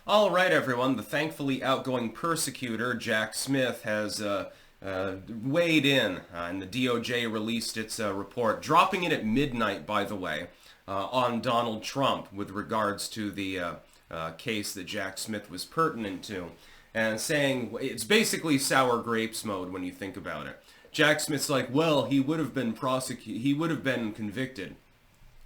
All right, everyone. The thankfully outgoing persecutor, Jack Smith, has weighed in, and the DOJ released its report, dropping it at midnight, by the way, on Donald Trump with regards to the case that Jack Smith was pertinent to, and saying it's basically sour grapes mode when you think about it. Jack Smith's like, well, he would have been convicted.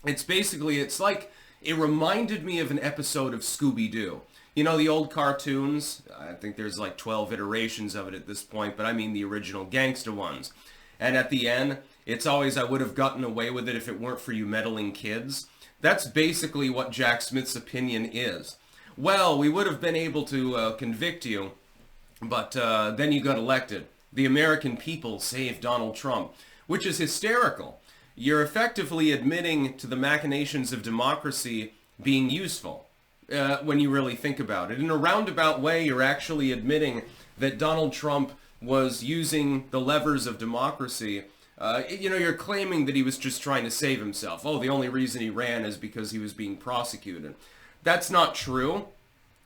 It's like, it reminded me of an episode of Scooby-Doo. You know the old cartoons? I think there's like 12 iterations of it at this point, but I mean the original gangsta ones. And at the end, it's always, I would have gotten away with it if it weren't for you meddling kids. That's basically what Jack Smith's opinion is. Well, we would have been able to convict you, but then you got elected. The American people saved Donald Trump, which is hysterical. You're effectively admitting to the machinations of democracy being useful. When you really think about it. In a roundabout way, you're actually admitting that Donald Trump was using the levers of democracy. You're claiming that he was just trying to save himself. Oh, the only reason he ran is because he was being prosecuted. That's not true,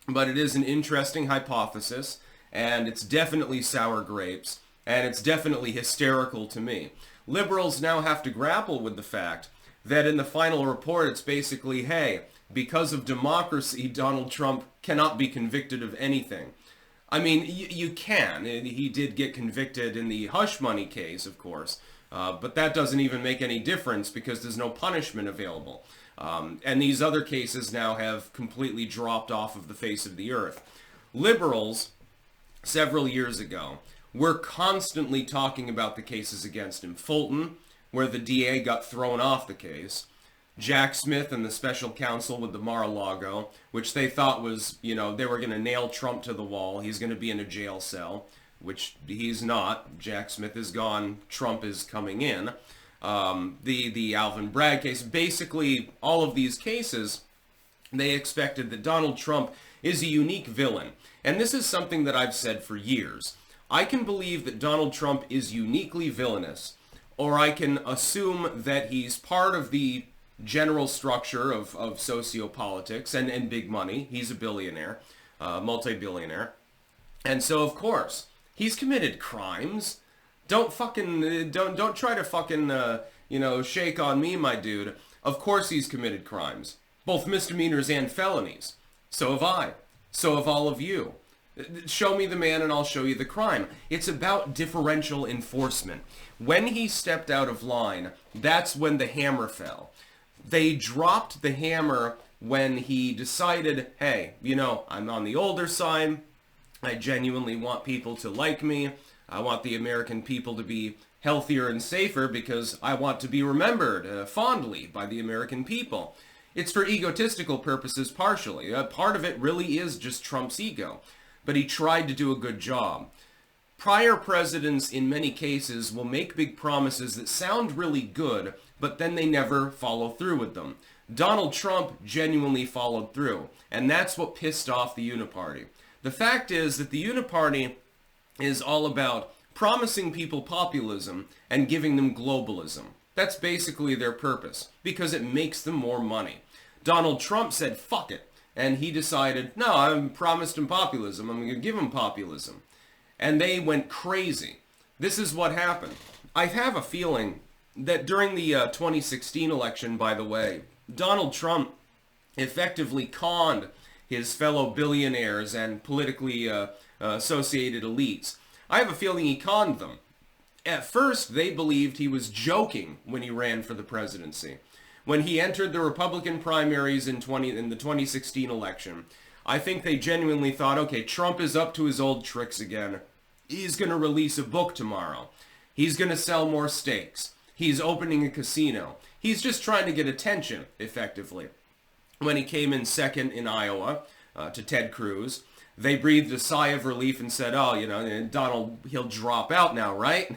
but it is an interesting hypothesis, and it's definitely sour grapes, and it's definitely hysterical to me. Liberals now have to grapple with the fact that in the final report, it's basically, hey, because of democracy, Donald Trump cannot be convicted of anything. I mean, you can. He did get convicted in the hush money case, of course, but that doesn't even make any difference because there's no punishment available. And these other cases now have completely dropped off of the face of the earth. Liberals, several years ago, were constantly talking about the cases against him. Fulton, where the DA got thrown off the case. Jack Smith and the special counsel with the Mar-a-Lago, which they thought was, they were going to nail Trump to the wall. He's going to be in a jail cell, which he's not. Jack Smith is gone. Trump is coming in. The Alvin Bragg case, basically all of these cases, they expected that Donald Trump is a unique villain. And this is something that I've said for years. I can believe that Donald Trump is uniquely villainous, or I can assume that he's part of the general structure of sociopolitics and big money. He's a billionaire, multi-billionaire. And so, of course, he's committed crimes. Don't try to fucking, shake on me, my dude. Of course he's committed crimes. Both misdemeanors and felonies. So have I. So have all of you. Show me the man and I'll show you the crime. It's about differential enforcement. When he stepped out of line, that's when the hammer fell. They dropped the hammer when he decided, hey, I'm on the older side. I genuinely want people to like me. I want the American people to be healthier and safer because I want to be remembered fondly by the American people. It's for egotistical purposes partially. Part of it really is just Trump's ego. But he tried to do a good job. Prior presidents, in many cases, will make big promises that sound really good, but then they never follow through with them. Donald Trump genuinely followed through, and that's what pissed off the Uniparty. The fact is that the Uniparty is all about promising people populism and giving them globalism. That's basically their purpose, because it makes them more money. Donald Trump said, fuck it, and he decided, no, I promised him populism, I'm going to give him populism. And they went crazy. This is what happened. I have a feeling that during the 2016 election, by the way, Donald Trump effectively conned his fellow billionaires and politically associated elites. I have a feeling he conned them. At first, they believed he was joking when he ran for the presidency. When he entered the Republican primaries in the 2016 election, I think they genuinely thought, okay, Trump is up to his old tricks again. He's going to release a book tomorrow. He's going to sell more steaks. He's opening a casino. He's just trying to get attention, effectively. When he came in second in Iowa to Ted Cruz, they breathed a sigh of relief and said, oh, Donald, he'll drop out now, right?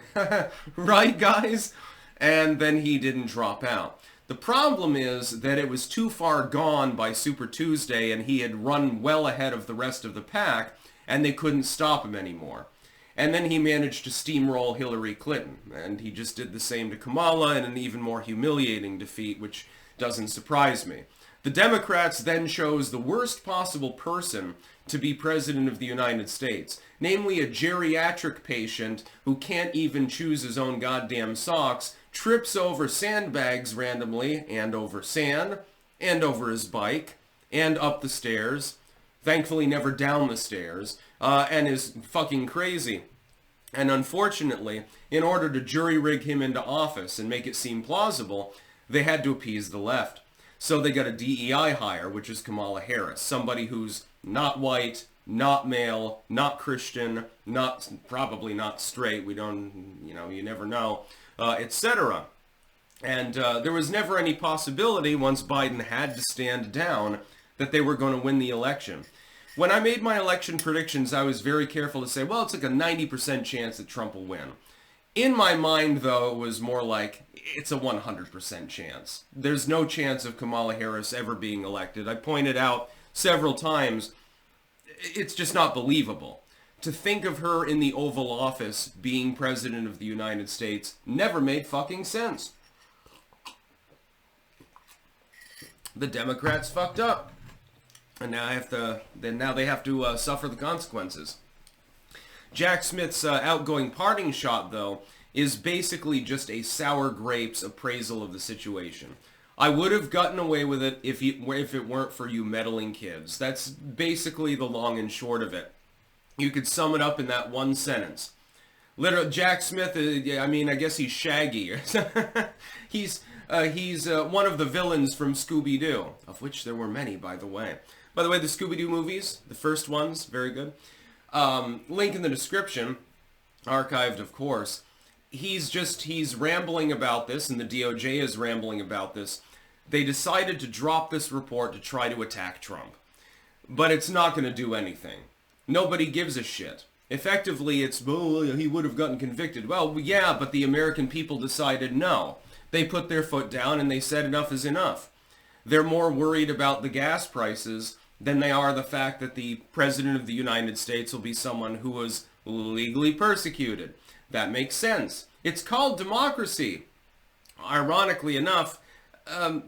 Right, guys? And then he didn't drop out. The problem is that it was too far gone by Super Tuesday and he had run well ahead of the rest of the pack and they couldn't stop him anymore. And then he managed to steamroll Hillary Clinton, and he just did the same to Kamala in an even more humiliating defeat, which doesn't surprise me. The Democrats then chose the worst possible person to be president of the United States, namely a geriatric patient who can't even choose his own goddamn socks, trips over sandbags randomly, and over sand, and over his bike, and up the stairs, thankfully never down the stairs, and is fucking crazy. And unfortunately, in order to jury-rig him into office and make it seem plausible, they had to appease the left. So they got a DEI hire, which is Kamala Harris, somebody who's not white, not male, not Christian, probably not straight, we don't, you never know, etc. And there was never any possibility, once Biden had to stand down, that they were going to win the election. When I made my election predictions, I was very careful to say, well, it's like a 90% chance that Trump will win. In my mind, though, it was more like, it's a 100% chance. There's no chance of Kamala Harris ever being elected. I pointed out several times, it's just not believable. To think of her in the Oval Office being president of the United States never made fucking sense. The Democrats fucked up. And now they have to suffer the consequences. Jack Smith's outgoing parting shot, though, is basically just a sour grapes appraisal of the situation. I would have gotten away with it if it weren't for you meddling kids. That's basically the long and short of it. You could sum it up in that one sentence. Literally, Jack Smith, I guess he's Shaggy. He's one of the villains from Scooby-Doo, of which there were many, by the way. By the way, the Scooby-Doo movies, the first ones, very good. Link in the description, archived, of course. He's rambling about this, and the DOJ is rambling about this. They decided to drop this report to try to attack Trump. But it's not going to do anything. Nobody gives a shit. Effectively, it's, he would have gotten convicted. Well, yeah, but the American people decided no. They put their foot down and they said enough is enough. They're more worried about the gas prices than they are the fact that the President of the United States will be someone who was legally persecuted. That makes sense. It's called democracy. Ironically enough,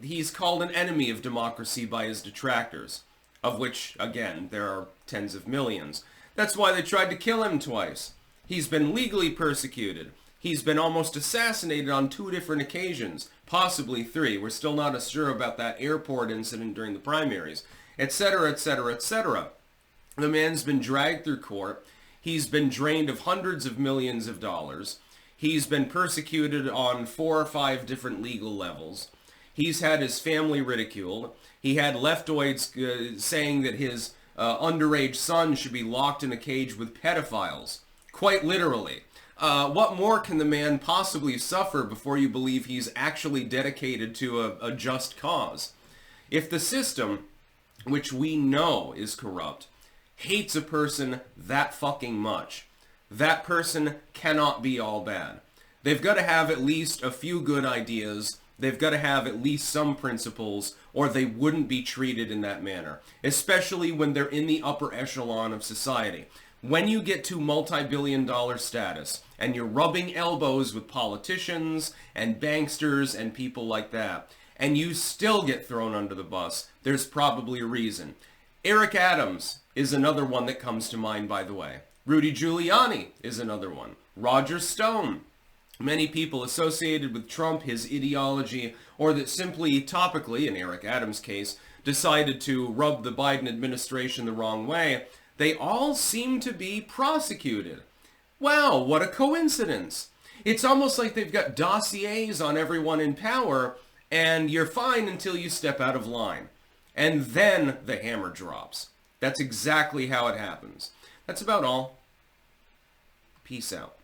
he's called an enemy of democracy by his detractors, of which, again, there are tens of millions. That's why they tried to kill him twice. He's been legally persecuted. He's been almost assassinated on 2 different occasions, possibly 3. We're still not sure about that airport incident during the primaries, etc., etc., etc. The man's been dragged through court. He's been drained of hundreds of millions of dollars. He's been persecuted on 4 or 5 different legal levels. He's had his family ridiculed. He had leftoids saying that his underage son should be locked in a cage with pedophiles. Quite literally. What more can the man possibly suffer before you believe he's actually dedicated to a just cause? If the system, which we know is corrupt, hates a person that fucking much, that person cannot be all bad. They've got to have at least a few good ideas. They've got to have at least some principles, or they wouldn't be treated in that manner, especially when they're in the upper echelon of society. When you get to multi-billion-dollar status, and you're rubbing elbows with politicians and banksters and people like that, and you still get thrown under the bus, there's probably a reason. Eric Adams is another one that comes to mind, by the way. Rudy Giuliani is another one. Roger Stone. Many people associated with Trump, his ideology, or that simply topically, in Eric Adams' case, decided to rub the Biden administration the wrong way, they all seem to be prosecuted. Wow, what a coincidence. It's almost like they've got dossiers on everyone in power, and you're fine until you step out of line. And then the hammer drops. That's exactly how it happens. That's about all. Peace out.